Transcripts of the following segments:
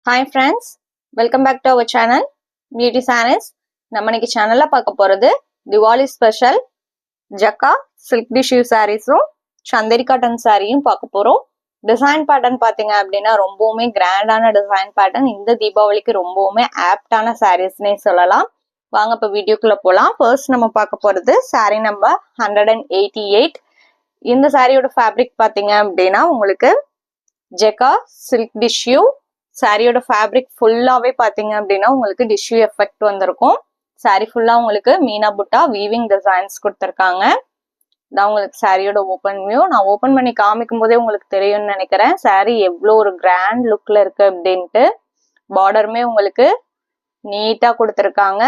Hi friends, welcome back to our channel Beauty Sarees. நம்ம இன்னைக்கு சேனல்ல பார்க்க போறது Diwali ஸ்பெஷல் ஜக்கா silk tissue sareesம் சந்தேரி காட்டன் சாரியும் பார்க்க போறோம். டிசைன் பேட்டர்ன் பாத்தீங்க அப்படின்னா ரொம்பவுமே கிராண்டான டிசைன் பேட்டர்ன். இந்த தீபாவளிக்கு ரொம்பவுமே ஆப்டான சாரீஸ்னே சொல்லலாம். வாங்க இப்ப வீடியோக்குள்ள போலாம். ஃபர்ஸ்ட் நம்ம பார்க்க போறது சாரி நம்பர் 188. இந்த சாரியோட ஃபேப்ரிக் பாத்தீங்க அப்படின்னா உங்களுக்கு ஜக்கா silk tissue. சாரியோட ஃபேப்ரிக் ஃபுல்லாவே பாத்தீங்க அப்படின்னா உங்களுக்கு டிஷ்யூ எஃபெக்ட் வந்திருக்கும். சாரி ஃபுல்லா உங்களுக்கு மீனா புட்டா வீவிங் டிசைன்ஸ் கொடுத்துருக்காங்க. இதான் உங்களுக்கு சாரியோட ஓப்பன் வியூ. நான் ஓப்பன் பண்ணி காமிக்கும் போதே உங்களுக்கு தெரியும்னு நினைக்கிறேன் சாரி எவ்வளோ ஒரு கிராண்ட் லுக்ல இருக்கு அப்படின்ட்டு. பார்டருமே உங்களுக்கு நீட்டா கொடுத்துருக்காங்க.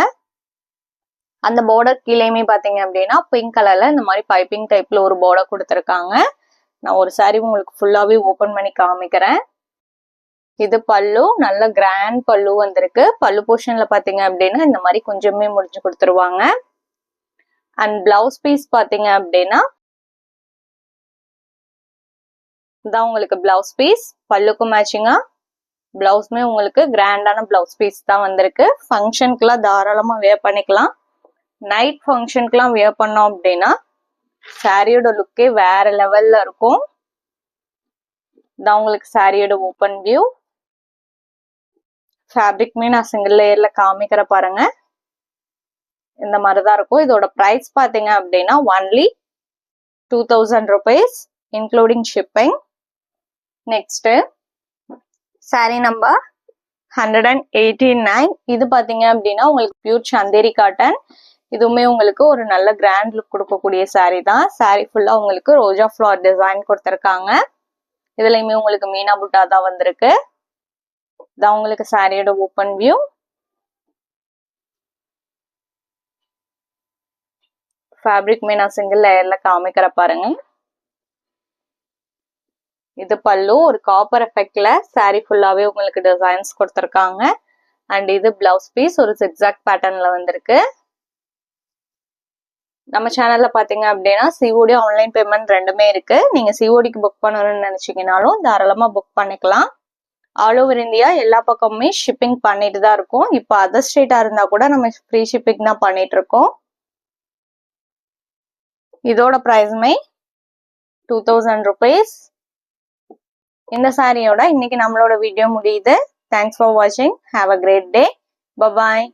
அந்த பார்டர் கீழேயுமே பாத்தீங்க அப்படின்னா பிங்க் கலர்ல இந்த மாதிரி பைப்பிங் டைப்ல ஒரு பார்டர் கொடுத்துருக்காங்க. நான் ஒரு சாரி உங்களுக்கு ஃபுல்லாவே ஓப்பன் பண்ணி காமிக்கிறேன். இது பல்லு, நல்ல கிராண்ட் பல்லு வந்திருக்கு. பல்லு போர்ஷன்ல பாத்தீங்க அப்படின்னா இந்த மாதிரி கொஞ்சமே முடிஞ்சு கொடுத்துருவாங்க. அண்ட் பிளவுஸ் பீஸ் பாத்தீங்க அப்படின்னா இதான் உங்களுக்கு பிளவுஸ் பீஸ். பல்லுக்கு மேட்சிங்கா பிளவுஸ்மே உங்களுக்கு கிராண்டான பிளவுஸ் பீஸ் தான் வந்திருக்கு. ஃபங்க்ஷனுக்குலாம் தாராளமா வேர் பண்ணிக்கலாம். நைட் ஃபங்க்ஷனுக்குலாம் வேர் பண்ணோம் அப்படின்னா சாரியோட லுக்கே வேற லெவல்ல இருக்கும். இதான் உங்களுக்கு சாரியோட ஓப்பன் வியூ. ஃபேப்ரிக்மே நான் சிங்கிள் லேயர்ல காமிக்கிற பாருங்க. இந்த மாதிரிதான் இருக்கும். இதோட பிரைஸ் பாத்தீங்க அப்படின்னா only 2000 rupees including shipping. Next sorry number 189. இது பாத்தீங்க அப்படின்னா உங்களுக்கு பியூர் சந்தேரி காட்டன். இதுவுமே உங்களுக்கு ஒரு நல்ல கிராண்ட் லுக் கொடுக்கக்கூடிய சாரி தான். சாரி ஃபுல்லா உங்களுக்கு ரோஜா ஃபிளவர் டிசைன் கொடுத்துருக்காங்க. இதுலயுமே உங்களுக்கு மீனா புட்டா தான் வந்திருக்கு. இதான் உங்களுக்கு சாரியோட ஓப்பன் வியூ. ஃபேப்ரிக்மே நான் சிங்கிள் லேயர்ல காமிக்கிற பாருங்க. இது பல்லு, ஒரு காப்பர் எஃபெக்ட்ல சாரி ஃபுல்லாவே உங்களுக்கு டிசைன்ஸ் கொடுத்துருக்காங்க. அண்ட் இது பிளவுஸ் பீஸ் ஒரு zigzag பேட்டர்ன்ல வந்திருக்கு. நம்ம சேனல்ல பாத்தீங்க அப்படின்னா சிஓடி ஆன்லைன் பேமெண்ட் ரெண்டுமே இருக்கு. நீங்க சிஓடிக்கு புக் பண்ணணும்னு நினைச்சீங்கனாலும் தாராளமா புக் பண்ணிக்கலாம். ஆல் ஓவர் இந்தியா எல்லா பக்கமுமே ஷிப்பிங் பண்ணிட்டு தான் இருக்கும். இப்போ அதர் ஸ்டேட்டா இருந்தா கூட நம்ம ஃப்ரீ ஷிப்பிங் தான் பண்ணிட்டு இருக்கோம். இதோட பிரைஸ்மே 2000 rupees. இந்த சாரியோட இன்னைக்கு நம்மளோட வீடியோ முடியுது. தேங்க்ஸ் ஃபார் வாட்சிங். Have a great day. Bye bye.